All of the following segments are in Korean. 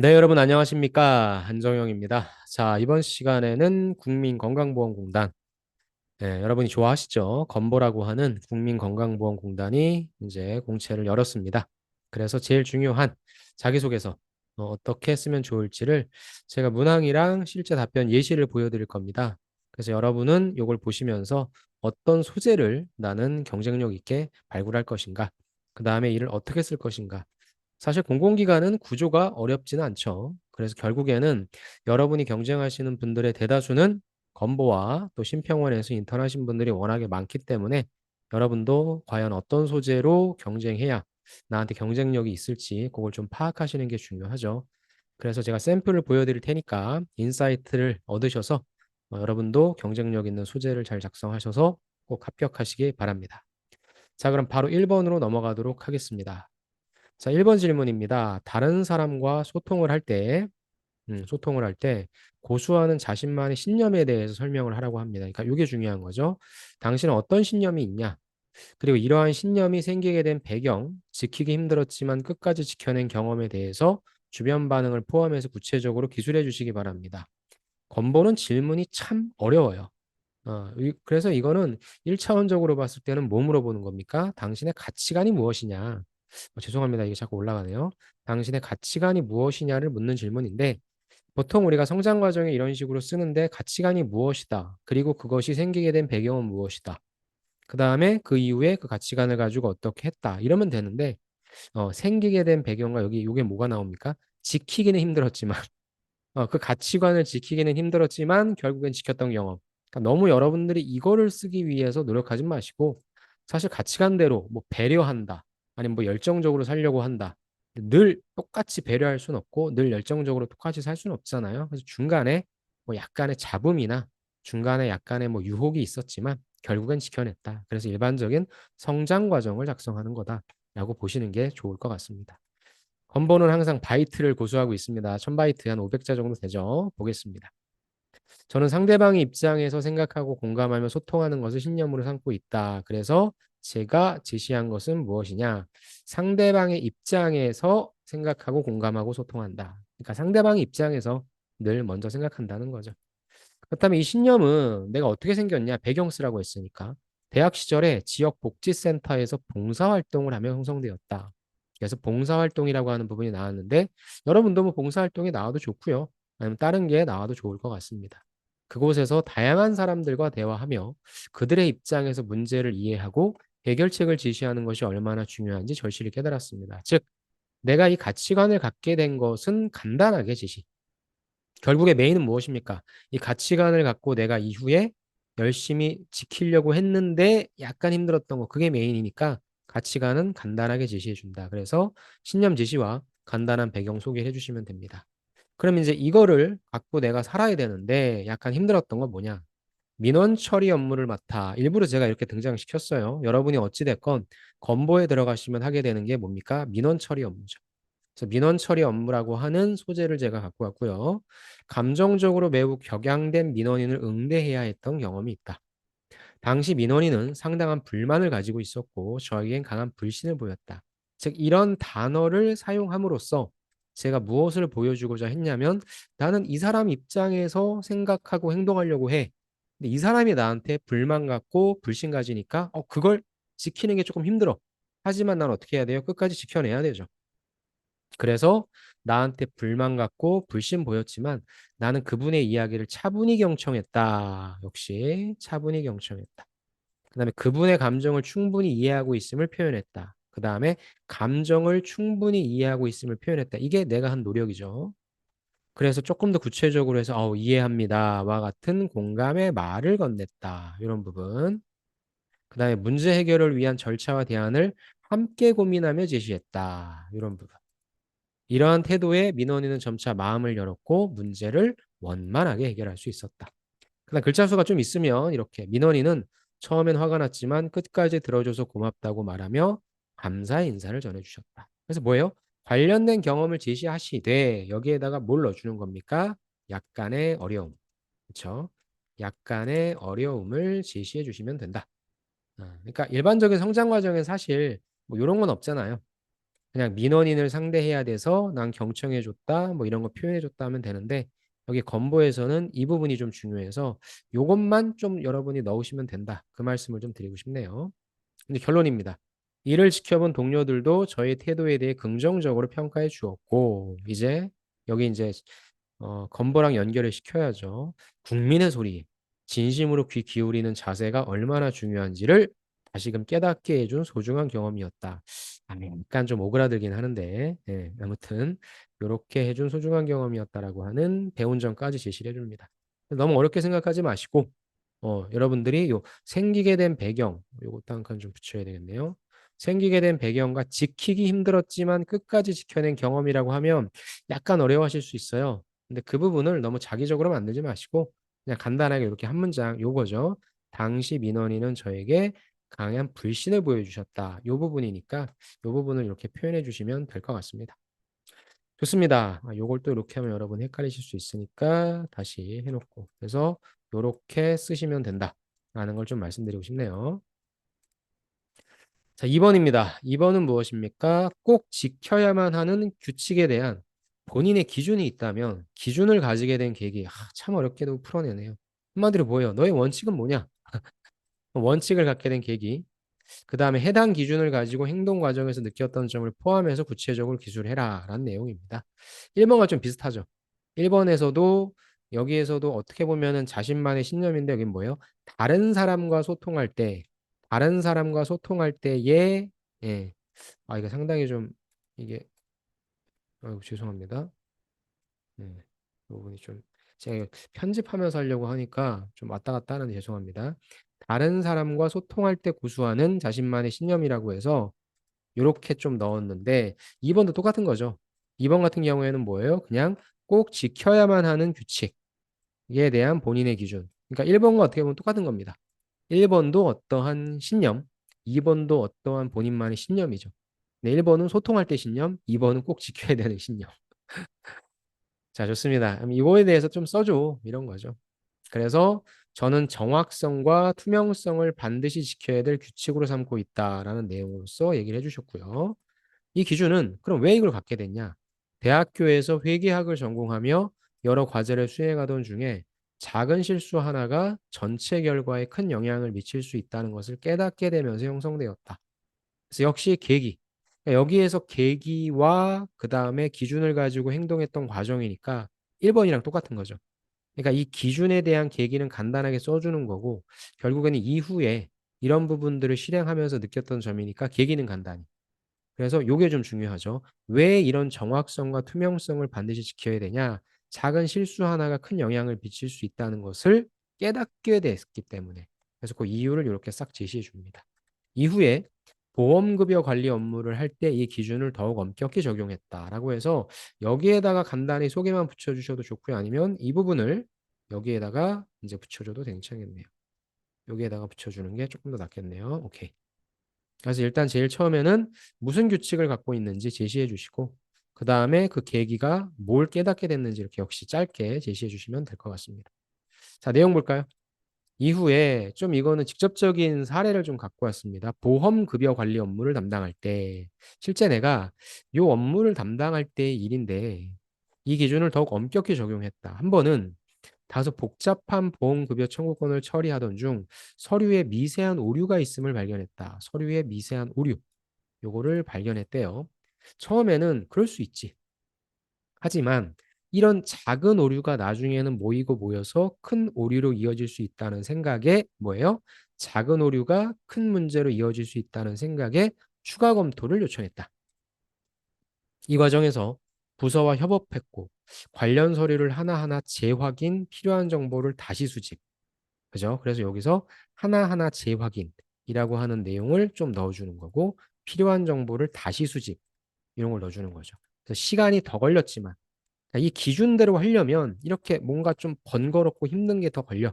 네, 여러분 안녕하십니까? 한정영입니다. 자, 이번 시간에는 국민건강보험공단, 여러분이 좋아하시죠? 건보라고 하는 국민건강보험공단이 이제 공채를 열었습니다. 그래서 제일 중요한 자기소개서, 어떻게 쓰면 좋을지를 제가 문항이랑 실제 답변 예시를 보여드릴 겁니다. 그래서 여러분은 이걸 보시면서 어떤 소재를 나는 경쟁력 있게 발굴할 것인가, 그 다음에 이를 어떻게 쓸 것인가, 사실 공공기관은 구조가 어렵지는 않죠. 그래서 결국에는 여러분이 경쟁하시는 분들의 대다수는 건보와 또 심평원에서 인턴하신 분들이 워낙에 많기 때문에 여러분도 과연 어떤 소재로 경쟁해야 나한테 경쟁력이 있을지 그걸 좀 파악하시는 게 중요하죠. 그래서 제가 샘플을 보여드릴 테니까 인사이트를 얻으셔서 여러분도 경쟁력 있는 소재를 잘 작성하셔서 꼭 합격하시기 바랍니다. 자, 그럼 바로 1번으로 넘어가도록 하겠습니다. 자, 1번 질문입니다. 다른 사람과 소통을 할 때 고수하는 자신만의 신념에 대해서 설명을 하라고 합니다. 그러니까 이게 중요한 거죠. 당신은 어떤 신념이 있냐? 그리고 이러한 신념이 생기게 된 배경, 지키기 힘들었지만 끝까지 지켜낸 경험에 대해서 주변 반응을 포함해서 구체적으로 기술해 주시기 바랍니다. 건보는 질문이 참 어려워요. 그래서 이거는 1차원적으로 봤을 때는 뭐 물어보는 겁니까? 당신의 가치관이 무엇이냐? 죄송합니다. 이게 자꾸 올라가네요. 당신의 가치관이 무엇이냐를 묻는 질문인데 보통 우리가 성장 과정에 이런 식으로 쓰는데 가치관이 무엇이다. 그리고 그것이 생기게 된 배경은 무엇이다. 그 다음에 그 이후에 그 가치관을 가지고 어떻게 했다. 이러면 되는데 생기게 된 배경과 여기 이게 뭐가 나옵니까? 지키기는 힘들었지만 그 가치관을 지키기는 힘들었지만 결국엔 지켰던 경험. 그러니까 너무 여러분들이 이거를 쓰기 위해서 노력하지 마시고 사실 가치관대로 뭐 배려한다. 아니면 뭐 열정적으로 살려고 한다. 늘 똑같이 배려할 수는 없고 늘 열정적으로 똑같이 살 수는 없잖아요. 그래서 중간에 뭐 약간의 잡음이나 중간에 약간의 뭐 유혹이 있었지만 결국엔 지켜냈다. 그래서 일반적인 성장 과정을 작성하는 거다라고 보시는 게 좋을 것 같습니다. 건보는 항상 바이트를 고수하고 있습니다. 1000바이트 한 500자 정도 되죠. 보겠습니다. 저는 상대방의 입장에서 생각하고 공감하며 소통하는 것을 신념으로 삼고 있다. 그래서 제가 제시한 것은 무엇이냐? 상대방의 입장에서 생각하고 공감하고 소통한다. 그러니까 상대방의 입장에서 늘 먼저 생각한다는 거죠. 그렇다면 이 신념은 내가 어떻게 생겼냐? 배경 쓰라고 했으니까. 대학 시절에 지역복지센터에서 봉사활동을 하며 형성되었다. 그래서 봉사활동이라고 하는 부분이 나왔는데 여러분도 뭐 봉사활동이 나와도 좋고요. 아니면 다른 게 나와도 좋을 것 같습니다. 그곳에서 다양한 사람들과 대화하며 그들의 입장에서 문제를 이해하고 해결책을 제시하는 것이 얼마나 중요한지 절실히 깨달았습니다. 즉, 내가 이 가치관을 갖게 된 것은 간단하게 제시. 결국에 메인은 무엇입니까? 이 가치관을 갖고 내가 이후에 열심히 지키려고 했는데 약간 힘들었던 거, 그게 메인이니까 가치관은 간단하게 제시해 준다. 그래서 신념 제시와 간단한 배경 소개를 해주시면 됩니다. 그럼 이제 이거를 갖고 내가 살아야 되는데 약간 힘들었던 건 뭐냐? 민원 처리 업무를 맡아. 일부러 제가 이렇게 등장시켰어요. 여러분이 어찌됐건 건보에 들어가시면 하게 되는 게 뭡니까? 민원 처리 업무죠. 그래서 민원 처리 업무라고 하는 소재를 제가 갖고 왔고요. 감정적으로 매우 격양된 민원인을 응대해야 했던 경험이 있다. 당시 민원인은 상당한 불만을 가지고 있었고 저에겐 강한 불신을 보였다. 즉 이런 단어를 사용함으로써 제가 무엇을 보여주고자 했냐면 나는 이 사람 입장에서 생각하고 행동하려고 해. 근데 이 사람이 나한테 불만 갖고 불신 가지니까 그걸 지키는 게 조금 힘들어. 하지만 난 어떻게 해야 돼요? 끝까지 지켜내야 되죠. 그래서 나한테 불만 갖고 불신 보였지만 나는 그분의 이야기를 차분히 경청했다. 역시 차분히 경청했다. 그다음에 그분의 감정을 충분히 이해하고 있음을 표현했다. 그다음에 감정을 충분히 이해하고 있음을 표현했다. 이게 내가 한 노력이죠. 그래서 조금 더 구체적으로 해서 이해합니다와 같은 공감의 말을 건넸다. 이런 부분. 그다음에 문제 해결을 위한 절차와 대안을 함께 고민하며 제시했다. 이런 부분. 이러한 태도에 민원인은 점차 마음을 열었고 문제를 원만하게 해결할 수 있었다. 그다음 글자 수가 좀 있으면 이렇게 민원인은 처음엔 화가 났지만 끝까지 들어줘서 고맙다고 말하며 감사의 인사를 전해주셨다. 그래서 뭐예요? 관련된 경험을 제시하시되 여기에다가 뭘 넣어주는 겁니까? 약간의 어려움. 그렇죠? 약간의 어려움을 제시해 주시면 된다. 그러니까 일반적인 성장 과정에 사실 뭐 이런 건 없잖아요. 그냥 민원인을 상대해야 돼서 난 경청해줬다 뭐 이런 거 표현해줬다 하면 되는데 여기 건보에서는 이 부분이 좀 중요해서 요것만 좀 여러분이 넣으시면 된다. 그 말씀을 좀 드리고 싶네요. 근데 결론입니다. 이를 지켜본 동료들도 저의 태도에 대해 긍정적으로 평가해 주었고 이제 여기 이제 건보랑 연결을 시켜야죠. 국민의 소리, 진심으로 귀 기울이는 자세가 얼마나 중요한지를 다시금 깨닫게 해준 소중한 경험이었다. 약간 좀 오그라들긴 하는데, 예, 아무튼 이렇게 해준 소중한 경험이었다라고 하는 배운 점까지 제시를 해줍니다. 너무 어렵게 생각하지 마시고, 여러분들이 요 생기게 된 배경, 요것도 한 칸 좀 붙여야 되겠네요. 생기게 된 배경과 지키기 힘들었지만 끝까지 지켜낸 경험이라고 하면 약간 어려워하실 수 있어요. 근데 그 부분을 너무 자기적으로 만들지 마시고 그냥 간단하게 이렇게 한 문장 요거죠. 당시 민원인은 저에게 강한 불신을 보여주셨다. 요 부분이니까 요 부분을 이렇게 표현해 주시면 될 것 같습니다. 좋습니다. 요걸 또 이렇게 하면 여러분 헷갈리실 수 있으니까 다시 해놓고 그래서 요렇게 쓰시면 된다. 라는 걸 좀 말씀드리고 싶네요. 자, 2번입니다. 2번은 무엇입니까? 꼭 지켜야만 하는 규칙에 대한 본인의 기준이 있다면 기준을 가지게 된 계기. 참 어렵게도 풀어내네요. 한마디로 뭐예요? 너의 원칙은 뭐냐? 원칙을 갖게 된 계기. 그 다음에 해당 기준을 가지고 행동 과정에서 느꼈던 점을 포함해서 구체적으로 기술해라 라는 내용입니다. 1번과 좀 비슷하죠. 1번에서도 여기에서도 어떻게 보면은 자신만의 신념인데 여긴 뭐예요? 다른 사람과 소통할 때 다른 사람과 소통할 때에 예. 이거 상당히 좀 이게 죄송합니다. 네. 이 부분이 좀 제가 편집하면서 하려고 하니까 좀 왔다 갔다 하는데 죄송합니다. 다른 사람과 소통할 때 구수하는 자신만의 신념이라고 해서 이렇게 좀 넣었는데 2번도 똑같은 거죠. 2번 같은 경우에는 뭐예요? 그냥 꼭 지켜야만 하는 규칙에 대한 본인의 기준. 그러니까 1번과 어떻게 보면 똑같은 겁니다. 1번도 어떠한 신념, 2번도 어떠한 본인만의 신념이죠. 네, 1번은 소통할 때 신념, 2번은 꼭 지켜야 되는 신념. 자, 좋습니다. 그럼 이거에 대해서 좀 써줘. 이런 거죠. 그래서 저는 정확성과 투명성을 반드시 지켜야 될 규칙으로 삼고 있다라는 내용으로서 얘기를 해주셨고요. 이 기준은 그럼 왜 이걸 갖게 됐냐? 대학교에서 회계학을 전공하며 여러 과제를 수행하던 중에 작은 실수 하나가 전체 결과에 큰 영향을 미칠 수 있다는 것을 깨닫게 되면서 형성되었다. 그래서 역시 계기. 그러니까 여기에서 계기와 그 다음에 기준을 가지고 행동했던 과정이니까 1번이랑 똑같은 거죠. 그러니까 이 기준에 대한 계기는 간단하게 써주는 거고 결국에는 이후에 이런 부분들을 실행하면서 느꼈던 점이니까 계기는 간단히. 그래서 요게 좀 중요하죠. 왜 이런 정확성과 투명성을 반드시 지켜야 되냐? 작은 실수 하나가 큰 영향을 미칠 수 있다는 것을 깨닫게 됐기 때문에. 그래서 그 이유를 이렇게 싹 제시해 줍니다. 이후에 보험급여 관리 업무를 할 때 이 기준을 더욱 엄격히 적용했다라고 해서 여기에다가 간단히 소개만 붙여주셔도 좋고요. 아니면 이 부분을 여기에다가 이제 붙여줘도 괜찮겠네요. 여기에다가 붙여주는 게 조금 더 낫겠네요. 오케이. 그래서 일단 제일 처음에는 무슨 규칙을 갖고 있는지 제시해 주시고 그 다음에 그 계기가 뭘 깨닫게 됐는지 이렇게 역시 짧게 제시해 주시면 될 것 같습니다. 자, 내용 볼까요? 이후에 좀 이거는 직접적인 사례를 좀 갖고 왔습니다. 보험급여 관리 업무를 담당할 때 실제 내가 이 업무를 담당할 때의 일인데 이 기준을 더욱 엄격히 적용했다. 한 번은 다소 복잡한 보험급여 청구권을 처리하던 중 서류에 미세한 오류가 있음을 발견했다. 서류에 미세한 오류. 요거를 발견했대요. 처음에는 그럴 수 있지. 하지만 이런 작은 오류가 나중에는 모이고 모여서 큰 오류로 이어질 수 있다는 생각에 뭐예요? 작은 오류가 큰 문제로 이어질 수 있다는 생각에 추가 검토를 요청했다. 이 과정에서 부서와 협업했고 관련 서류를 하나하나 재확인, 필요한 정보를 다시 수집. 그죠? 그래서 여기서 하나하나 재확인이라고 하는 내용을 좀 넣어주는 거고 필요한 정보를 다시 수집 이런 걸 넣어주는 거죠. 그래서 시간이 더 걸렸지만 이 기준대로 하려면 이렇게 뭔가 좀 번거롭고 힘든 게 더 걸려.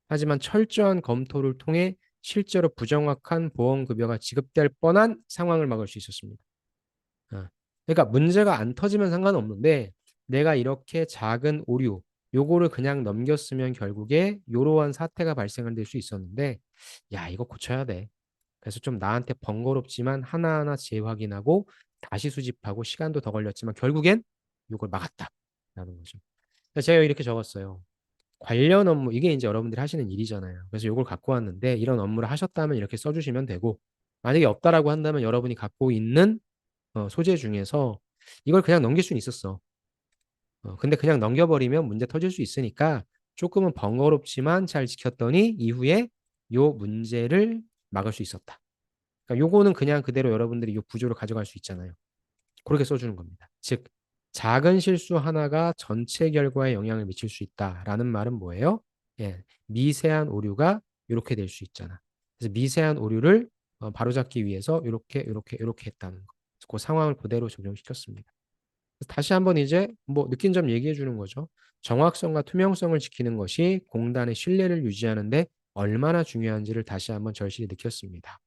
하지만 철저한 검토를 통해 실제로 부정확한 보험급여가 지급될 뻔한 상황을 막을 수 있었습니다. 그러니까 문제가 안 터지면 상관없는데 내가 이렇게 작은 오류 요거를 그냥 넘겼으면 결국에 이러한 사태가 발생을 될 수 있었는데 야 이거 고쳐야 돼. 그래서 좀 나한테 번거롭지만 하나하나 재확인하고 다시 수집하고 시간도 더 걸렸지만 결국엔 이걸 막았다라는 거죠. 그래서 제가 이렇게 적었어요. 관련 업무, 이게 이제 여러분들이 하시는 일이잖아요. 그래서 이걸 갖고 왔는데 이런 업무를 하셨다면 이렇게 써주시면 되고, 만약에 없다라고 한다면 여러분이 갖고 있는 소재 중에서 이걸 그냥 넘길 수는 있었어. 근데 그냥 넘겨버리면 문제 터질 수 있으니까 조금은 번거롭지만 잘 지켰더니 이후에 요 문제를 막을 수 있었다. 그러니까 요거는 그냥 그대로 여러분들이 요 구조를 가져갈 수 있잖아요. 그렇게 써주는 겁니다. 즉, 작은 실수 하나가 전체 결과에 영향을 미칠 수 있다라는 말은 뭐예요? 예, 미세한 오류가 이렇게 될 수 있잖아. 그래서 미세한 오류를 바로잡기 위해서 이렇게 했다는 거. 그 상황을 그대로 적용시켰습니다. 다시 한번 이제 뭐 느낀 점 얘기해 주는 거죠. 정확성과 투명성을 지키는 것이 공단의 신뢰를 유지하는데 얼마나 중요한지를 다시 한번 절실히 느꼈습니다.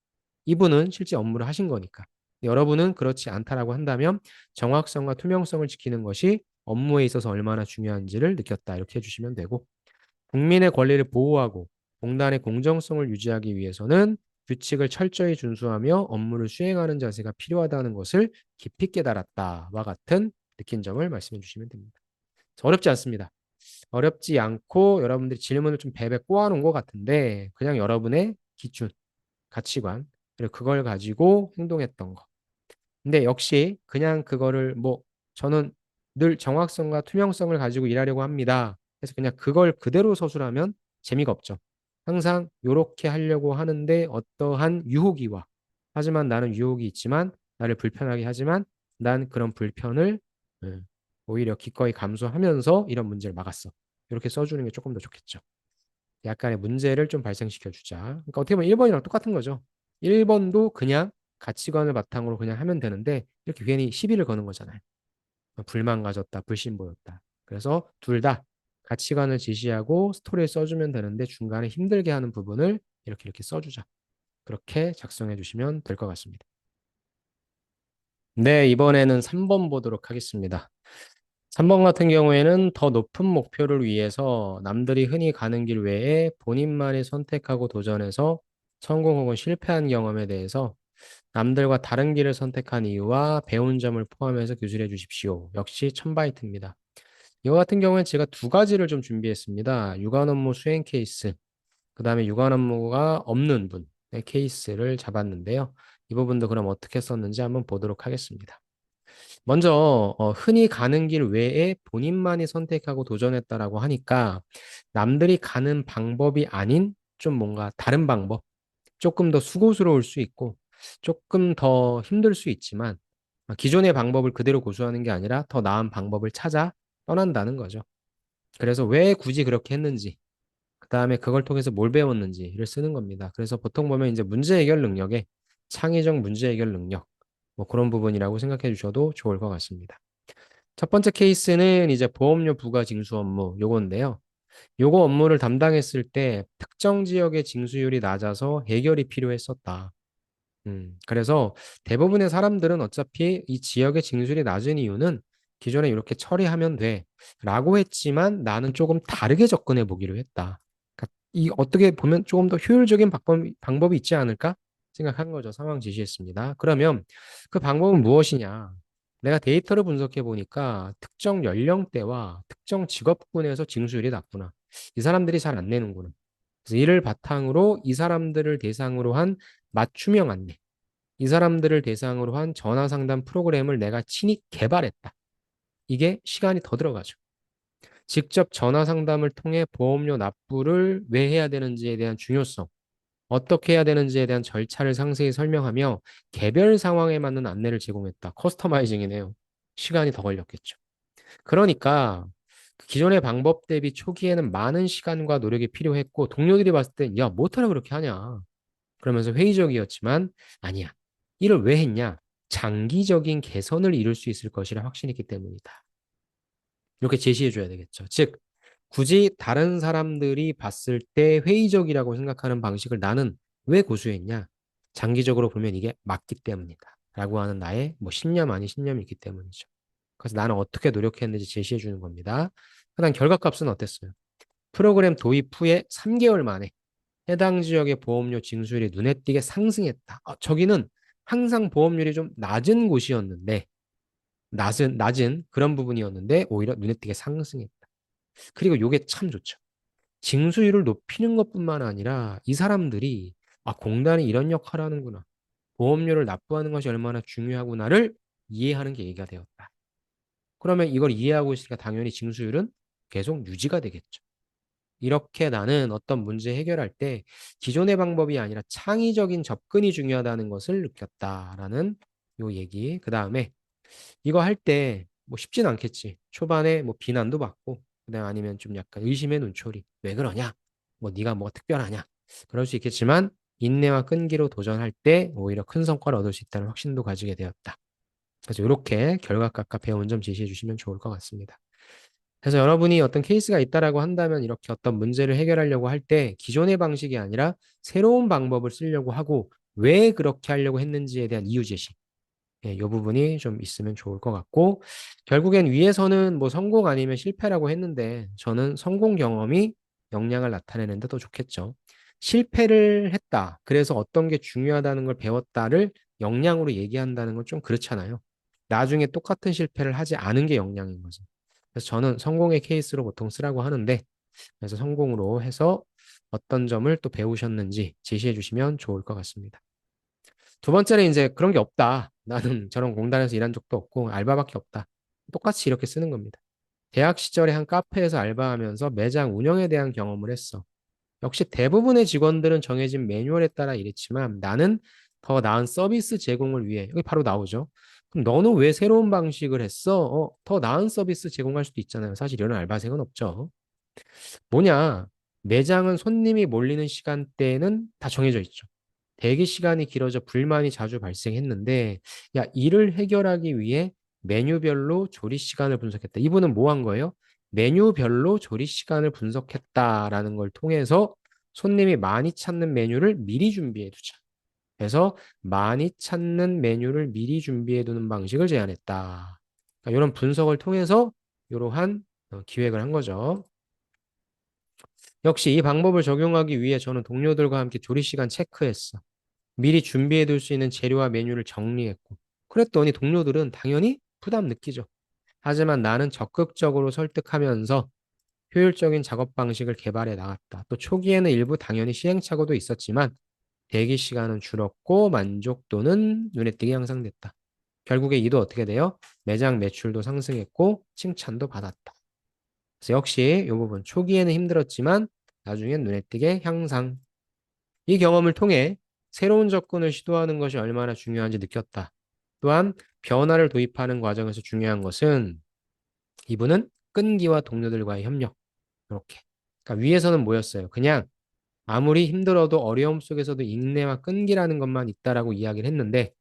이분은 실제 업무를 하신 거니까. 여러분은 그렇지 않다라고 한다면 정확성과 투명성을 지키는 것이 업무에 있어서 얼마나 중요한지를 느꼈다. 이렇게 해주시면 되고, 국민의 권리를 보호하고 공단의 공정성을 유지하기 위해서는 규칙을 철저히 준수하며 업무를 수행하는 자세가 필요하다는 것을 깊이 깨달았다와 같은 느낀 점을 말씀해 주시면 됩니다. 어렵지 않습니다. 어렵지 않고 여러분들이 질문을 좀 배배 꼬아놓은 것 같은데 그냥 여러분의 기준, 가치관, 그리고 그걸 가지고 행동했던 거. 근데 역시 그냥 그거를 뭐 저는 늘 정확성과 투명성을 가지고 일하려고 합니다. 그래서 그냥 그걸 그대로 서술하면 재미가 없죠. 항상 이렇게 하려고 하는데 어떠한 유혹이 와. 하지만 나는 유혹이 있지만 나를 불편하게 하지만 난 그런 불편을 오히려 기꺼이 감수하면서 이런 문제를 막았어. 이렇게 써주는 게 조금 더 좋겠죠. 약간의 문제를 좀 발생시켜 주자. 그러니까 어떻게 보면 1번이랑 똑같은 거죠. 1번도 그냥 가치관을 바탕으로 그냥 하면 되는데 이렇게 괜히 시비를 거는 거잖아요. 불만 가졌다, 불신 보였다. 그래서 둘 다 가치관을 지시하고 스토리를 써주면 되는데 중간에 힘들게 하는 부분을 이렇게 써주자. 그렇게 작성해 주시면 될 것 같습니다. 네, 이번에는 3번 보도록 하겠습니다. 3번 같은 경우에는 더 높은 목표를 위해서 남들이 흔히 가는 길 외에 본인만이 선택하고 도전해서 성공 혹은 실패한 경험에 대해서 남들과 다른 길을 선택한 이유와 배운 점을 포함해서 교실해 주십시오. 역시 1000바이트입니다. 이거 같은 경우에 제가 두 가지를 좀 준비했습니다. 유관 업무 수행 케이스, 그 다음에 유관 업무가 없는 분의 케이스를 잡았는데요. 이 부분도 그럼 어떻게 썼는지 한번 보도록 하겠습니다. 먼저 흔히 가는 길 외에 본인만이 선택하고 도전했다라고 하니까 남들이 가는 방법이 아닌 좀 뭔가 다른 방법, 조금 더 수고스러울 수 있고 조금 더 힘들 수 있지만 기존의 방법을 그대로 고수하는 게 아니라 더 나은 방법을 찾아 떠난다는 거죠. 그래서 왜 굳이 그렇게 했는지, 그 다음에 그걸 통해서 뭘 배웠는지를 쓰는 겁니다. 그래서 보통 보면 이제 문제 해결 능력에 창의적 문제 해결 능력, 뭐 그런 부분이라고 생각해 주셔도 좋을 것 같습니다. 첫 번째 케이스는 이제 보험료 부과 징수 업무 요건데요. 요거 업무를 담당했을 때 특정 지역의 징수율이 낮아서 해결이 필요했었다. 그래서 대부분의 사람들은 어차피 이 지역의 징수율이 낮은 이유는 기존에 이렇게 처리하면 돼 라고 했지만 나는 조금 다르게 접근해 보기로 했다. 그러니까 이 어떻게 보면 조금 더 효율적인 방법이 있지 않을까 생각한 거죠. 상황 지시했습니다. 그러면 그 방법은 무엇이냐? 내가 데이터를 분석해 보니까 특정 연령대와 특정 직업군에서 징수율이 낮구나. 이 사람들이 잘 안 내는구나. 그래서 이를 바탕으로 이 사람들을 대상으로 한 맞춤형 안내, 이 사람들을 대상으로 한 전화 상담 프로그램을 내가 친히 개발했다. 이게 시간이 더 들어가죠. 직접 전화 상담을 통해 보험료 납부를 왜 해야 되는지에 대한 중요성, 어떻게 해야 되는지에 대한 절차를 상세히 설명하며 개별 상황에 맞는 안내를 제공했다. 커스터마이징이네요. 시간이 더 걸렸겠죠. 그러니까 그 기존의 방법 대비 초기에는 많은 시간과 노력이 필요했고 동료들이 봤을 땐 야, 못하라 그렇게 하냐. 그러면서 회의적이었지만 아니야. 이를 왜 했냐? 장기적인 개선을 이룰 수 있을 것이라 확신했기 때문이다. 이렇게 제시해 줘야 되겠죠. 즉, 굳이 다른 사람들이 봤을 때 회의적이라고 생각하는 방식을 나는 왜 고수했냐? 장기적으로 보면 이게 맞기 때문이다. 라고 하는 나의 뭐 신념 아닌 신념이 있기 때문이죠. 그래서 나는 어떻게 노력했는지 제시해 주는 겁니다. 그다음 결과값은 어땠어요? 프로그램 도입 후에 3개월 만에 해당 지역의 보험료 징수율이 눈에 띄게 상승했다. 저기는 항상 보험률이 좀 낮은 곳이었는데, 낮은 그런 부분이었는데, 오히려 눈에 띄게 상승했다. 그리고 요게 참 좋죠. 징수율을 높이는 것뿐만 아니라 이 사람들이 아, 공단이 이런 역할을 하는구나. 보험료를 납부하는 것이 얼마나 중요하구나를 이해하는 게 얘기가 되었다. 그러면 이걸 이해하고 있으니까 당연히 징수율은 계속 유지가 되겠죠. 이렇게 나는 어떤 문제 해결할 때 기존의 방법이 아니라 창의적인 접근이 중요하다는 것을 느꼈다라는 요 얘기. 그 다음에 이거 할 때 뭐 쉽진 않겠지. 초반에 뭐 비난도 받고, 그다음 아니면 좀 약간 의심의 눈초리. 왜 그러냐? 뭐 네가 뭐 특별하냐? 그럴 수 있겠지만 인내와 끈기로 도전할 때 오히려 큰 성과를 얻을 수 있다는 확신도 가지게 되었다. 그래서 이렇게 결과값과 배운 점 제시해 주시면 좋을 것 같습니다. 그래서 여러분이 어떤 케이스가 있다라고 한다면 이렇게 어떤 문제를 해결하려고 할 때 기존의 방식이 아니라 새로운 방법을 쓰려고 하고 왜 그렇게 하려고 했는지에 대한 이유 제시. 예, 이 부분이 좀 있으면 좋을 것 같고, 결국엔 위에서는 뭐 성공 아니면 실패라고 했는데, 저는 성공 경험이 역량을 나타내는데 더 좋겠죠. 실패를 했다. 그래서 어떤 게 중요하다는 걸 배웠다를 역량으로 얘기한다는 건 좀 그렇잖아요. 나중에 똑같은 실패를 하지 않은 게 역량인 거죠. 그래서 저는 성공의 케이스로 보통 쓰라고 하는데, 그래서 성공으로 해서 어떤 점을 또 배우셨는지 제시해 주시면 좋을 것 같습니다. 두 번째는 이제 그런 게 없다. 나는 저런 공단에서 일한 적도 없고 알바밖에 없다. 똑같이 이렇게 쓰는 겁니다. 대학 시절에 한 카페에서 알바하면서 매장 운영에 대한 경험을 했어. 역시 대부분의 직원들은 정해진 매뉴얼에 따라 일했지만 나는 더 나은 서비스 제공을 위해 여기 바로 나오죠. 그럼 너는 왜 새로운 방식을 했어? 더 나은 서비스 제공할 수도 있잖아요. 사실 이런 알바생은 없죠. 뭐냐? 매장은 손님이 몰리는 시간대에는 다 정해져 있죠. 대기 시간이 길어져 불만이 자주 발생했는데, 야, 이를 해결하기 위해 메뉴별로 조리 시간을 분석했다. 이분은 뭐 한 거예요? 메뉴별로 조리 시간을 분석했다라는 걸 통해서 손님이 많이 찾는 메뉴를 미리 준비해 두자. 그래서 많이 찾는 메뉴를 미리 준비해 두는 방식을 제안했다. 그러니까 이런 분석을 통해서 이러한 기획을 한 거죠. 역시 이 방법을 적용하기 위해 저는 동료들과 함께 조리 시간 체크했어. 미리 준비해 둘 수 있는 재료와 메뉴를 정리했고. 그랬더니 동료들은 당연히 부담 느끼죠. 하지만 나는 적극적으로 설득하면서 효율적인 작업 방식을 개발해 나갔다. 또 초기에는 일부 당연히 시행착오도 있었지만 대기 시간은 줄었고 만족도는 눈에 띄게 향상됐다. 결국에 이도 어떻게 돼요? 매장 매출도 상승했고 칭찬도 받았다. 그래서 역시 이 부분 초기에는 힘들었지만 나중엔 눈에 띄게 향상. 이 경험을 통해 새로운 접근을 시도하는 것이 얼마나 중요한지 느꼈다. 또한 변화를 도입하는 과정에서 중요한 것은 이분은 끈기와 동료들과의 협력. 이렇게. 그러니까 위에서는 뭐였어요? 그냥 아무리 힘들어도 어려움 속에서도 인내와 끈기라는 것만 있다라고 이야기를 했는데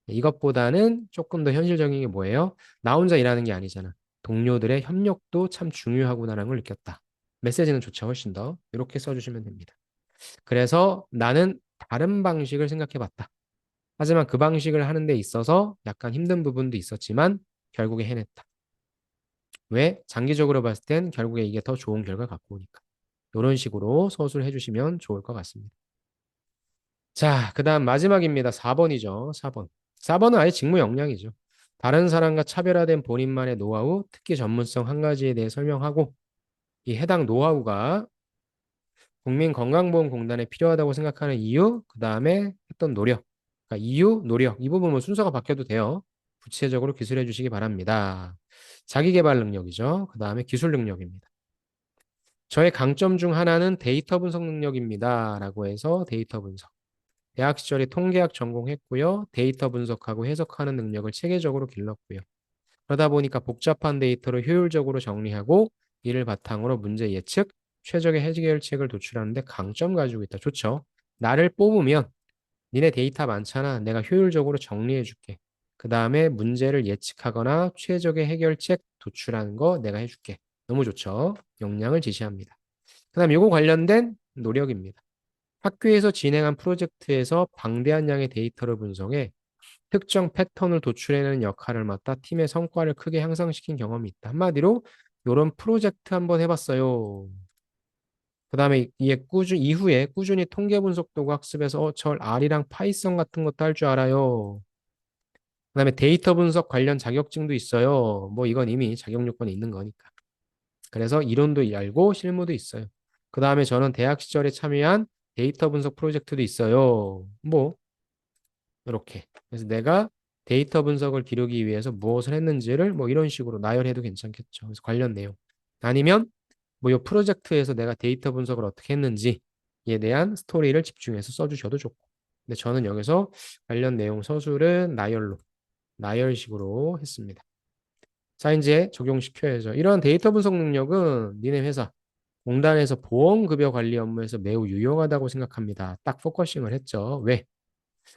이것보다는 조금 더 현실적인 게 뭐예요? 나 혼자 일하는 게 아니잖아. 동료들의 협력도 참 중요하구나라는 걸 느꼈다. 메시지는 좋죠, 훨씬 더. 이렇게 써주시면 됩니다. 그래서 나는 다른 방식을 생각해 봤다. 하지만 그 방식을 하는 데 있어서 약간 힘든 부분도 있었지만 결국에 해냈다. 왜? 장기적으로 봤을 땐 결국에 이게 더 좋은 결과 갖고 오니까. 이런 식으로 서술해 주시면 좋을 것 같습니다. 자, 그 다음 마지막입니다. 4번이죠. 4번. 4번은 아예 직무 역량이죠. 다른 사람과 차별화된 본인만의 노하우, 특기 전문성 한 가지에 대해 설명하고 이 해당 노하우가 국민건강보험공단에 필요하다고 생각하는 이유, 그 다음에 했던 노력. 그러니까 이유, 노력. 이 부분은 순서가 바뀌어도 돼요. 구체적으로 기술해 주시기 바랍니다. 자기계발 능력이죠. 그 다음에 기술 능력입니다. 저의 강점 중 하나는 데이터 분석 능력입니다. 라고 해서 데이터 분석. 대학 시절에 통계학 전공했고요. 데이터 분석하고 해석하는 능력을 체계적으로 길렀고요. 그러다 보니까 복잡한 데이터를 효율적으로 정리하고 이를 바탕으로 문제 예측, 최적의 해결책을 도출하는데 강점 가지고 있다. 좋죠. 나를 뽑으면 니네 데이터 많잖아. 내가 효율적으로 정리해 줄게. 그 다음에 문제를 예측하거나 최적의 해결책 도출하는 거 내가 해줄게. 너무 좋죠. 역량을 제시합니다. 그 다음 이거 관련된 노력입니다. 학교에서 진행한 프로젝트에서 방대한 양의 데이터를 분석해 특정 패턴을 도출해내는 역할을 맡아 팀의 성과를 크게 향상시킨 경험이 있다. 한마디로 이런 프로젝트 한번 해봤어요. 그 다음에 이게 이후에 꾸준히 통계 분석도구 학습해서 저 R이랑 파이썬 같은 것도 할 줄 알아요. 그 다음에 데이터 분석 관련 자격증도 있어요. 뭐 이건 이미 자격 요건이 있는 거니까. 그래서 이론도 알고 실무도 있어요. 그 다음에 저는 대학 시절에 참여한 데이터 분석 프로젝트도 있어요. 뭐 이렇게. 그래서 내가 데이터 분석을 기르기 위해서 무엇을 했는지를 뭐 이런 식으로 나열해도 괜찮겠죠. 그래서 관련 내용. 아니면 뭐 이 프로젝트에서 내가 데이터 분석을 어떻게 했는지에 대한 스토리를 집중해서 써주셔도 좋고. 근데 저는 여기서 관련 내용 서술은 나열식으로 했습니다. 자, 이제 적용시켜야죠. 이러한 데이터 분석 능력은 니네 회사 공단에서 보험급여 관리 업무에서 매우 유용하다고 생각합니다. 딱 포커싱을 했죠. 왜?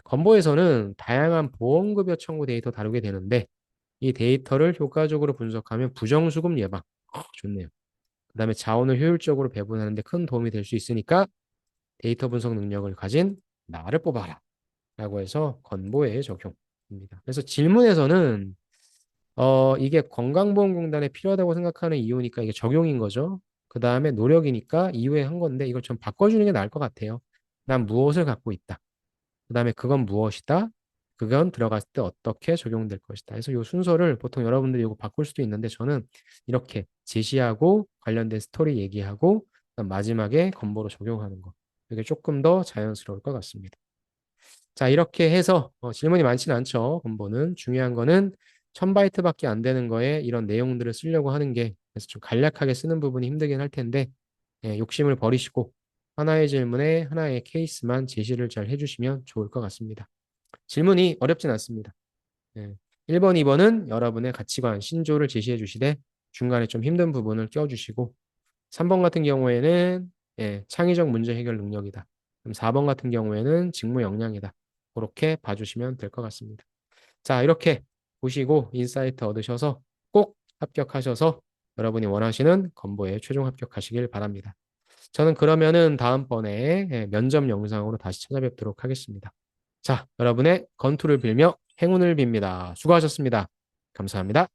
건보에서는 다양한 보험급여 청구 데이터 다루게 되는데 이 데이터를 효과적으로 분석하면 부정수급 예방. 좋네요. 그 다음에 자원을 효율적으로 배분하는 데 큰 도움이 될 수 있으니까 데이터 분석 능력을 가진 나를 뽑아라. 라고 해서 건보에 적용입니다. 그래서 질문에서는 이게 건강보험공단에 필요하다고 생각하는 이유니까 이게 적용인 거죠. 그 다음에 노력이니까 이후에 한 건데 이걸 좀 바꿔주는 게 나을 것 같아요. 난 무엇을 갖고 있다. 그 다음에 그건 무엇이다. 그건 들어갔을 때 어떻게 적용될 것이다. 그래서 이 순서를 보통 여러분들이 이거 바꿀 수도 있는데 저는 이렇게 제시하고 관련된 스토리 얘기하고 그다음 마지막에 건보로 적용하는 거. 이게 조금 더 자연스러울 것 같습니다. 자, 이렇게 해서 질문이 많지는 않죠. 건보는 중요한 거는 1000바이트밖에 안 되는 거에 이런 내용들을 쓰려고 하는 게 그래서 좀 간략하게 쓰는 부분이 힘들긴 할 텐데 욕심을 버리시고 하나의 질문에 하나의 케이스만 제시를 잘 해주시면 좋을 것 같습니다. 질문이 어렵진 않습니다. 1번, 2번은 여러분의 가치관, 신조를 제시해 주시되 중간에 좀 힘든 부분을 껴주시고 3번 같은 경우에는 창의적 문제 해결 능력이다. 그럼 4번 같은 경우에는 직무 역량이다. 그렇게 봐주시면 될 것 같습니다. 자, 이렇게 보시고 인사이트 얻으셔서 꼭 합격하셔서 여러분이 원하시는 건보에 최종 합격하시길 바랍니다. 저는 그러면은 다음번에 면접 영상으로 다시 찾아뵙도록 하겠습니다. 자, 여러분의 건투를 빌며 행운을 빕니다. 수고하셨습니다. 감사합니다.